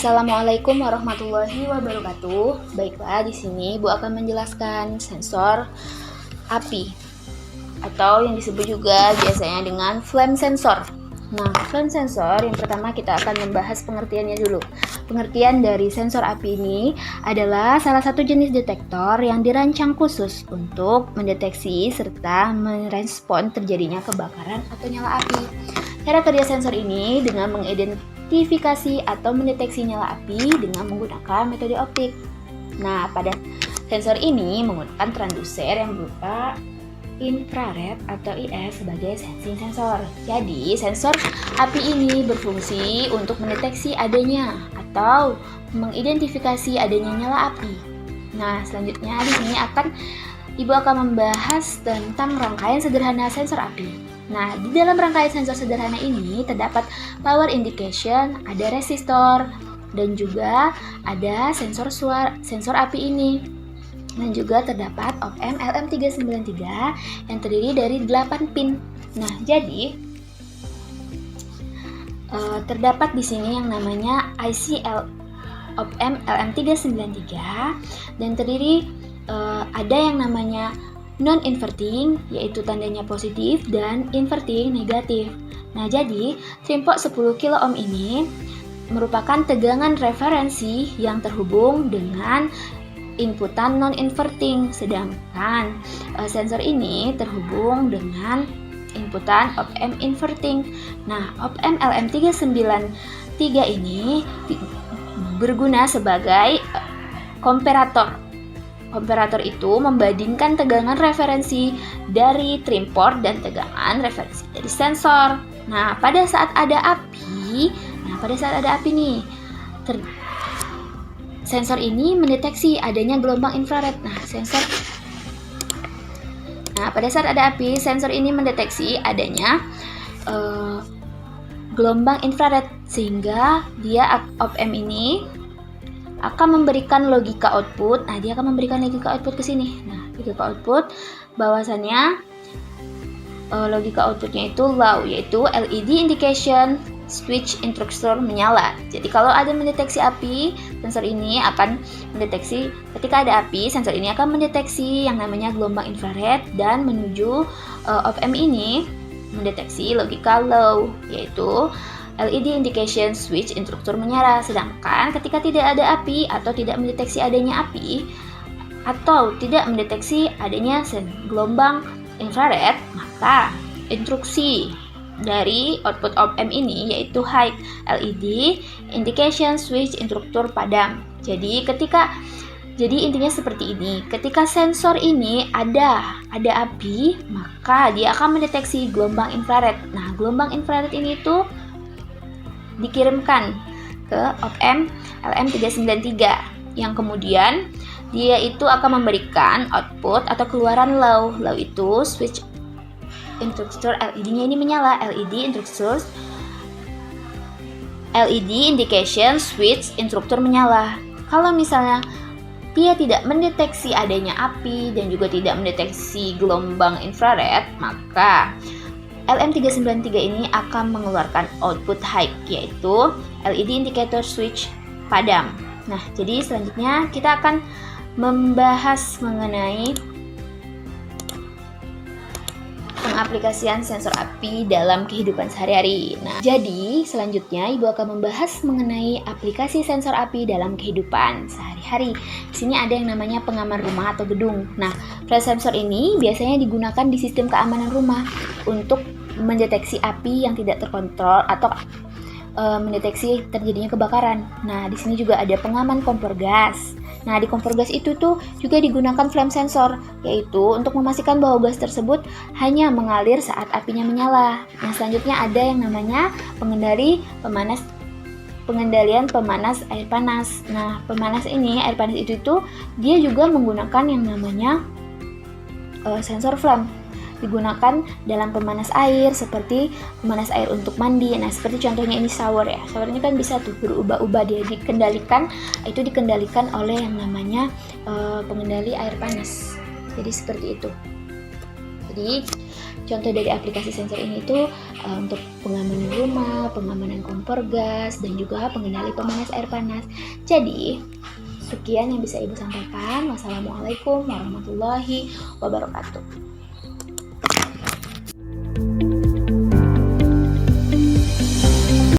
Assalamualaikum warahmatullahi wabarakatuh. Baiklah, di sini Ibu akan menjelaskan sensor api atau yang disebut juga biasanya dengan flame sensor. Nah, flame sensor yang pertama kita akan membahas pengertiannya dulu. Pengertian dari sensor api ini adalah salah satu jenis detektor yang dirancang khusus untuk mendeteksi serta merespon terjadinya kebakaran atau nyala api. Cara kerja sensor ini dengan mengidentifikasi atau mendeteksi nyala api dengan menggunakan metode optik. Nah, pada sensor ini menggunakan transducer yang berupa infrared atau IF sebagai sensing sensor. Jadi, sensor api ini berfungsi untuk mendeteksi adanya atau mengidentifikasi adanya nyala api. Nah, selanjutnya di sini Ibu akan membahas tentang rangkaian sederhana sensor api. Nah, di dalam rangkaian sensor sederhana ini terdapat power indication, ada resistor, dan juga ada sensor api ini. Dan juga terdapat op-amp LM393 yang terdiri dari 8 pin. Nah, jadi terdapat di sini yang namanya IC op-amp LM393 dan terdiri ada yang namanya non-inverting, yaitu tandanya positif, dan inverting negatif. Nah, jadi trimpot 10 kilo ohm ini merupakan tegangan referensi yang terhubung dengan inputan non-inverting, sedangkan sensor ini terhubung dengan inputan op-amp inverting. Nah, op-amp LM393 ini berguna sebagai komparator. Komparator itu membandingkan tegangan referensi dari trimpot dan tegangan referensi dari sensor. Nah, pada saat ada api nih, sensor ini mendeteksi adanya gelombang infrared. Pada saat ada api, sensor ini mendeteksi adanya gelombang infrared, sehingga dia op-amp ini akan memberikan logika output. Nah, dia akan memberikan logika output ke sini. Nah, logika output bahwasannya logika outputnya itu low, yaitu LED indication switch instructor menyala. Jadi kalau ada mendeteksi api, sensor ini akan mendeteksi ketika ada api, sensor ini akan mendeteksi yang namanya gelombang infrared dan menuju op-amp ini mendeteksi logika low, yaitu LED indication switch instructor menyala. Sedangkan ketika tidak ada api atau tidak mendeteksi adanya api atau tidak mendeteksi adanya gelombang infrared, maka instruksi dari output op-amp ini yaitu high, LED indication switch instructor padam. Jadi intinya seperti ini. Ketika sensor ini ada api, maka dia akan mendeteksi gelombang infrared. Nah, gelombang infrared ini tuh dikirimkan ke op-amp LM393 yang kemudian dia itu akan memberikan output atau keluaran low. Low itu switch instructor LED-nya ini menyala, LED indication switch instructor menyala. Kalau misalnya dia tidak mendeteksi adanya api dan juga tidak mendeteksi gelombang infrared, maka LM393 ini akan mengeluarkan output high, yaitu LED indicator switch padam. Nah, jadi selanjutnya kita akan membahas mengenai pengaplikasian sensor api dalam kehidupan sehari-hari. Nah, jadi selanjutnya Ibu akan membahas mengenai aplikasi sensor api dalam kehidupan sehari-hari. Di sini ada yang namanya pengaman rumah atau gedung. Nah, flash sensor ini biasanya digunakan di sistem keamanan rumah untuk mendeteksi api yang tidak terkontrol atau mendeteksi terjadinya kebakaran. Nah, di sini juga ada pengaman kompor gas. Nah, di kompor gas itu tuh juga digunakan flame sensor, yaitu untuk memastikan bahwa gas tersebut hanya mengalir saat apinya menyala. Nah, selanjutnya ada yang namanya pengendalian pemanas air panas. Nah, pemanas ini, air panas itu dia juga menggunakan yang namanya sensor flame. Digunakan dalam pemanas air seperti pemanas air untuk mandi. Nah, seperti contohnya ini shower ya. Shower ini kan bisa tuh berubah-ubah, dia dikendalikan oleh yang namanya pengendali air panas. Jadi seperti itu. Jadi contoh dari aplikasi sensor ini itu untuk pengamanan rumah, pengamanan kompor gas, dan juga pengendali pemanas air panas. Jadi sekian yang bisa Ibu sampaikan. Wassalamualaikum warahmatullahi wabarakatuh.